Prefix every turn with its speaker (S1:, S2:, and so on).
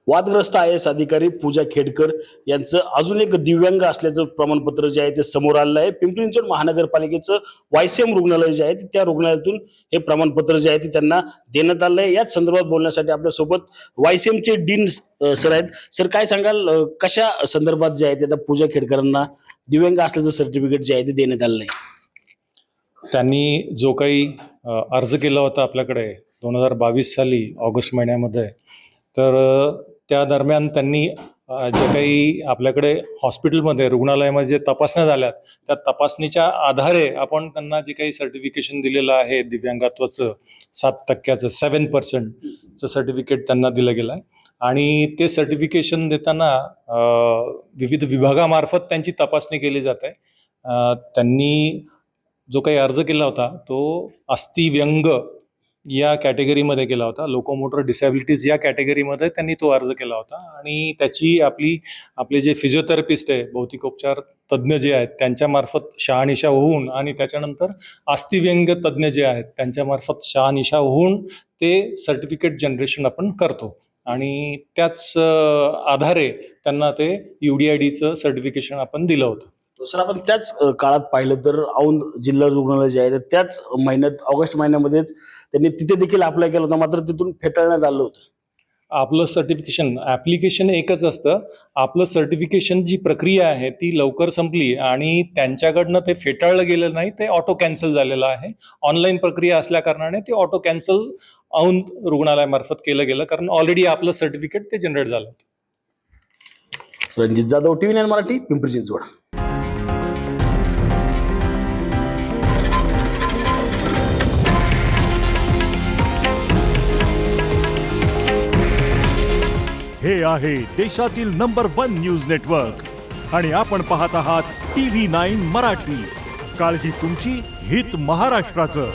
S1: वादग्रस्त IAS अधिकारी पूजा खेडकर यांचं अजून एक दिव्यांग असल्याचं प्रमाणपत्र जे आहे ते समोर आलेलं आहे. पिंपरी चिंचवड महानगरपालिकेचं YCM रुग्णालय जे आहे त्या रुग्णालयातून हे प्रमाणपत्र जे आहे ते त्यांना देण्यात आलं आहे. याच संदर्भात बोलण्यासाठी आपल्यासोबत YCMचे डीन सर आहेत. सर, काय सांगाल, कशा संदर्भात जे आहे ते पूजा खेडकरांना दिव्यांग असल्याचं सर्टिफिकेट जे आहे ते देण्यात आलेलं आहे?
S2: त्यांनी जो काही अर्ज केला होता आपल्याकडे 2022 साली ऑगस्ट महिन्यामध्ये, तर त्या दरम्यान त्यांनी जे काही आपल्याकडे हॉस्पिटलमध्ये रुग्णालयामध्ये जे तपासण्या झाल्यात त्या तपासणीच्या आधारे आपण त्यांना जे काही सर्टिफिकेशन दिलेलं आहे दिव्यांगत्वाचं 7% 7% सर्टिफिकेट त्यांना दिलं गेलं आहे. आणि ते सर्टिफिकेशन देताना विविध विभागामार्फत त्यांची तपासणी केली जाते. त्यांनी जो काही अर्ज केला होता तो अस्थिव्यंग या कॅटेगरीमध्ये केला होता, लोकोमोटर डिसॅबिलिटीज या कॅटेगरीमध्ये त्यांनी तो अर्ज केला होता. आणि त्याची आपले जे फिजिओथेरपिस्ट आहे, भौतिकोपचार तज्ज्ञ जे आहेत त्यांच्यामार्फत शहानिशा होऊन आणि त्याच्यानंतर अस्थिव्यंग तज्ज्ञ जे आहेत त्यांच्यामार्फत शहानिशा होऊन ते सर्टिफिकेट जनरेशन आपण करतो. आणि त्याच आधारे त्यांना ते UDIDचं सर्टिफिकेशन आपण दिलं होतं.
S1: सर, आपण त्याच काळात पाहिलं तर औंध जिल्हा रुग्णालय जे आहे तर त्याच महिन्यात ऑगस्ट महिन्यामध्येच त्यांनी तिथे देखील अप्लाय केला होता, मात्र तिथून फेटाळण्यात आलं होतं.
S2: आपलं सर्टिफिकेशन ॲप्लिकेशन एकच असतं. आपलं सर्टिफिकेशन जी प्रक्रिया आहे ती लवकर संपली आणि त्यांच्याकडनं ते फेटाळलं गेलं नाही, ते ऑटो कॅन्सल झालेलं आहे. ऑनलाईन प्रक्रिया असल्या कारणाने ते ऑटो कॅन्सल औंध रुग्णालयामार्फत केलं गेलं, कारण ऑलरेडी आपलं सर्टिफिकेट ते जनरेट झालं होतं.
S1: रणजित जाधव, TV9 मराठी, पिंपरी चिंचवड.
S3: हे आहे देशातील नंबर 1 न्यूज नेटवर्क आणि आपण पाहत आहात TV9 मराठी. काळजी तुमची, हित महाराष्ट्राचं.